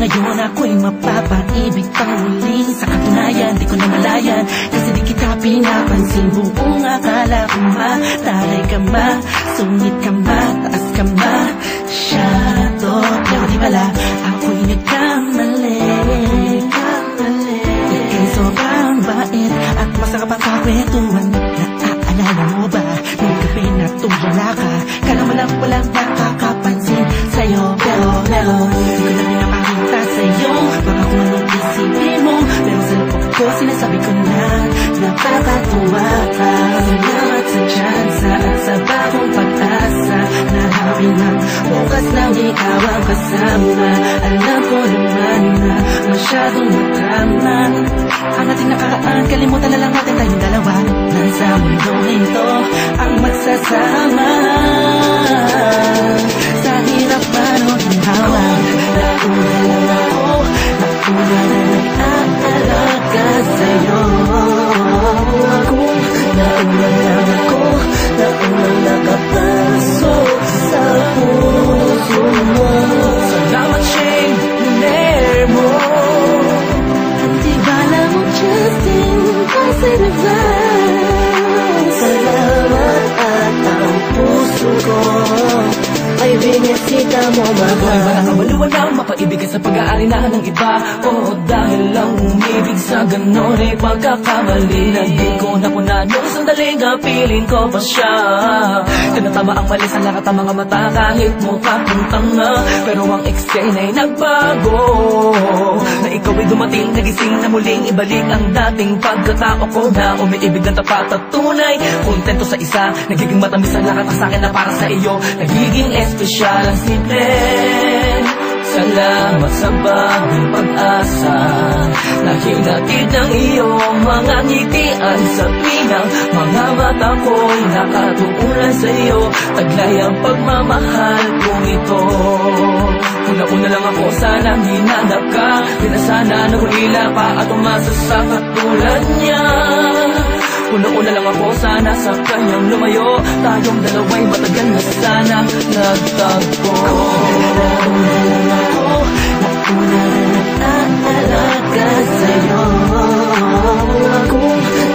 Ngayon ako'y mapapaibig pang muling. Sa katunayan, di ko namalayan, kasi di kita pinapansin. Buong akala ko mataray ka ma, sungit ka ma, taas ka ma, shato. Pero di pala, ako'y nagkamali. Ika'y sobrang bait at masarap ang kakwentuhan. Naaalala mo ba, nung gabi na tumula ka, kala mo lang walang nakakapansin sa'yo. Pero di ko na pinapakita sa'yo, baka kung anong isipin mo. Pero sa loob ko, sinasabi ko na napapatuwa ka. Salamat sa tsansa at sa bagong pag-asa, na hawi ng bukas lang ikaw ang kasama. Alam ko naman na masyadong madrama ang ating nakaraan, kalimutan na lang natin tayong dalawa. Nasa mundong ito ang magsasama. Sa hirap man o ginhawa, nauna lang ako, nauna na nag-aalaga sa'yo. Nauna lang ako, nauna nakapasok sa puso mo. Salamat, Shane, niner mo. At di ba lang Justin, kasi nag-advance. Salamat at ang puso ko ay binisita mo, mahal. Walang kabaluan lang mapaibig sa pag-aari na ng iba. O dahil lang umibig sa ganon ay pagkakamali. Na di ko nakuna nung sandaling piling ko pa siya. Tinatama ang mali sa lahat ng mga mata, kahit mukha kong tanga. Pero ang eksena ay nagbago, na ikaw ay dumating, nagising na muling ibalik ang dating pagkatao ko. Na umiibig ng tapat at tunay, kontento sa isa, nagiging matamis ang lahat ang sakin na para sa iyo. Nagiging espesyal ang simple. Salamat sa bagong pag-asa, nahilatid ng iyong mga ngitian. Sa pinang mga mata ko'y nakatuunan sa iyo, taglay ang pagmamahal kong ito. Una-una lang ako, sanang hinanap ka, di na sana nahulila pa at umasa sa katulad niya. Una-una lang ako, sana sa kanyang lumayo, tayong dalawa'y matagal na sana nagtagpo. Nauna lang ako, nauna na nag-aalaga sa'yo.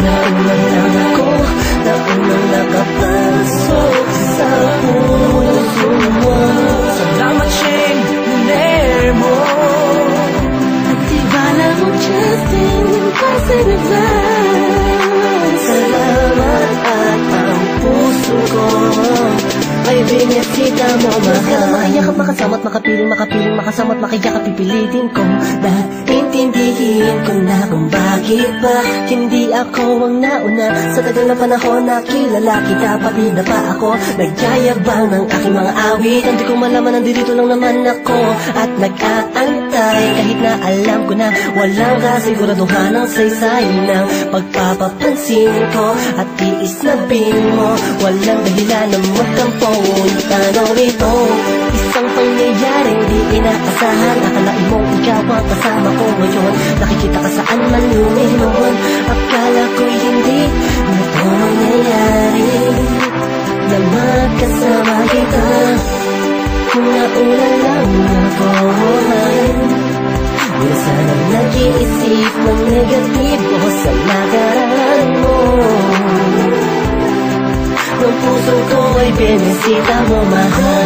Nauna lang ako, nauna nakapasok sa puso mo. Salamat, Shane, niner mo. At di ba lang Justin, kasi nag-advance. Salamat at ang puso ko ay binisita mo, mahal. Ka na makayakap, makasama't makapiling, makasama't makiyakap, pipilitin ko na intindihin ko na kung bakit ba hindi ako ang nauna. Sa tagal na panahon na kilala kita, pati na pa ako nagyayabang ng aking mga awit. Hindi ko malaman, nandito lang naman ako at nag-aantay, kahit na alam ko na walang kasiguraduhan ang saysay ng pagpapapansin ko at tiis na bin mo. Walang dahilan na magtampong tanong ito, isang pangyayaring di inaasahan. Akalain mong ikaw ang kasama ko ngayon, nakikita ka saan man luminon. Akala ko'y hindi na ito mangyayari, na magkasama kita. Nauna lang ako, di na sana nag-iisip ng negatibo sa nakaraan mo. Ang puso ko ay binisita mo, mahal.